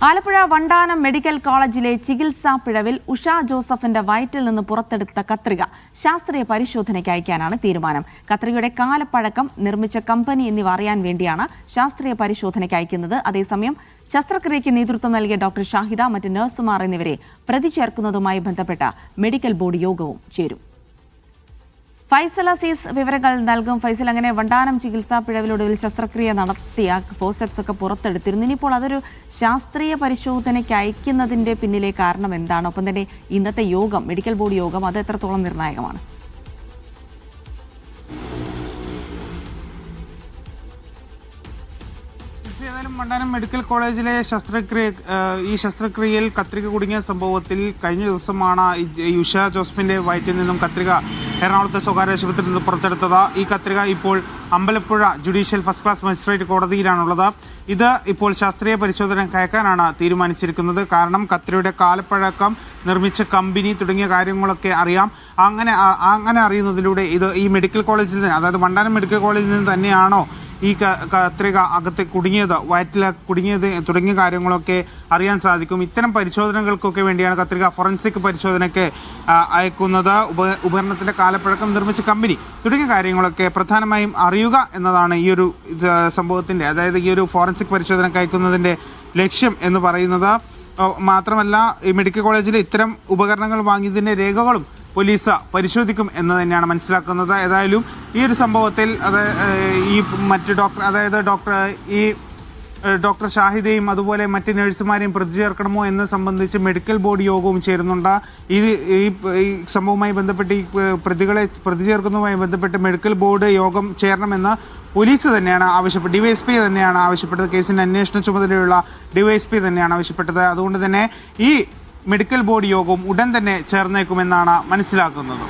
Alappuzha Vandanam medical കോളേജിലെ ചികിത്സാ പിഴവിൽ ഉഷ ജോസഫിന്റെ വയറ്റിൽ നിന്ന് പുറത്തെടുത്ത കത്രിക ശാസ്ത്രീയ പരിശോധനയ്ക്ക് അയക്കാനാണ് തീരുമാനം. കത്രികയുടെ കാലപ്പഴക്കം, നിർമ്മിച്ച കമ്പനി എന്നിവ അറിയാൻ വേണ്ടിയാണ് ശാസ്ത്രീയ പരിശോധനയ്ക്ക് അയക്കുന്നത്. അതേസമയം ശസ്ത്രക്രിയയ്ക്ക് നേതൃത്വം നൽകിയ ഡോക്ടർ ഷാഹിദ, മറ്റ് നഴ്സുമാർ എന്നിവരെ പ്രതി ചേർക്കുന്നതുമായി ബന്ധപ്പെട്ട മെഡിക്കൽ ബോർഡ് യോഗവും ചേരും. ഫൈസൽ അസീസ് വിവരങ്ങൾ നൽകും. ഫൈസൽ, അങ്ങനെ വണ്ടാനം ചികിത്സാ പിഴവിലൊടുവിൽ ശസ്ത്രക്രിയ നടത്തിയ ഫോസെപ്സ് ഒക്കെ പുറത്തെടുത്തിരുന്നു. ഇനിയിപ്പോൾ അതൊരു ശാസ്ത്രീയ പരിശോധനയ്ക്ക് അയക്കുന്നതിന്റെ പിന്നിലെ കാരണം എന്താണ്? ഒപ്പം തന്നെ ഇന്നത്തെ യോഗം, മെഡിക്കൽ ബോർഡ് യോഗം, അത് എത്രത്തോളം നിർണായകമാണ്? വണ്ടാനം മെഡിക്കൽ കോളേജിലെ ശസ്ത്രക്രിയയിൽ കത്രിക കുടുങ്ങിയ സംഭവത്തിൽ കഴിഞ്ഞ ദിവസമാണ് ഉഷ ജോസഫിന്റെ വയറ്റിൽ നിന്നും കത്രിക എറണാകുളത്തെ സ്വകാര്യ ആശുപത്രിയിൽ നിന്ന് പുറത്തെടുത്തത്. ഈ കത്രിക ഇപ്പോൾ Ambalappuzha judicial first class magistrate കോടതിയിലാണുള്ളത്. ഇത് ഇപ്പോൾ ശാസ്ത്രീയ പരിശോധനയ്ക്ക് അയക്കാനാണ് തീരുമാനിച്ചിരിക്കുന്നത്. കാരണം കത്രികയുടെ കാലപ്പഴക്കം, നിർമ്മിച്ച കമ്പനി തുടങ്ങിയ കാര്യങ്ങളൊക്കെ അറിയാം. അങ്ങനെ അറിയുന്നതിലൂടെ ഈ മെഡിക്കൽ കോളേജിൽ നിന്ന്, അതായത് വണ്ടാനം മെഡിക്കൽ കോളേജിൽ നിന്ന് തന്നെയാണോ ഈ കത്രിക അകത്ത് കുടുങ്ങിയത്, വയറ്റിൽ കുടുങ്ങിയത് തുടങ്ങിയ കാര്യങ്ങളൊക്കെ അറിയാൻ സാധിക്കും. ഇത്തരം പരിശോധനകൾക്കൊക്കെ വേണ്ടിയാണ് കത്രിക ഫോറൻസിക് പരിശോധനയ്ക്ക് അയക്കുന്നത്. ഉപകരണത്തിന്റെ കാലപ്പഴക്കം, നിർമ്മിച്ച കമ്പനി തുടങ്ങിയ കാര്യങ്ങളൊക്കെ പ്രധാനമായും അറിയുക എന്നതാണ് ഈ ഒരു സംഭവത്തിന്റെ, അതായത് ഈ ഒരു ഫോറൻസിക് പരിശോധനയ്ക്ക് അയക്കുന്നതിന്റെ ലക്ഷ്യം എന്ന് പറയുന്നത്. മാത്രമല്ല, ഈ മെഡിക്കൽ കോളേജിൽ ഇത്തരം ഉപകരണങ്ങൾ വാങ്ങിയതിന്റെ രേഖകളും പോലീസ് പരിശോധിക്കും എന്ന് തന്നെയാണ് മനസ്സിലാക്കുന്നത്. ഏതായാലും ഈ ഒരു സംഭവത്തിൽ ഈ മറ്റ് ഡോക്ടർ ഷാഹിദയും അതുപോലെ മറ്റ് നഴ്സുമാരെയും പ്രതി ചേർക്കണമോ എന്ന് സംബന്ധിച്ച് മെഡിക്കൽ ബോർഡ് യോഗവും ചേരുന്നുണ്ട്. ഈ സംഭവവുമായി ബന്ധപ്പെട്ട് ഈ പ്രതികളെ പ്രതി ചേർക്കുന്നതുമായി ബന്ധപ്പെട്ട് മെഡിക്കൽ ബോർഡ് യോഗം ചേരണമെന്ന് പോലീസ് തന്നെയാണ് ആവശ്യപ്പെട്ടത്. ഡിവൈഎസ്പി തന്നെയാണ് ആവശ്യപ്പെട്ടത്. കേസിന്റെ അന്വേഷണ ചുമതലയുള്ള ഡിവൈഎസ്പി തന്നെയാണ് ആവശ്യപ്പെട്ടത്. അതുകൊണ്ട് തന്നെ ഈ മെഡിക്കൽ ബോർഡ് യോഗവും ഉടൻ തന്നെ ചേർന്നേക്കുമെന്നാണ് മനസ്സിലാക്കുന്നത്.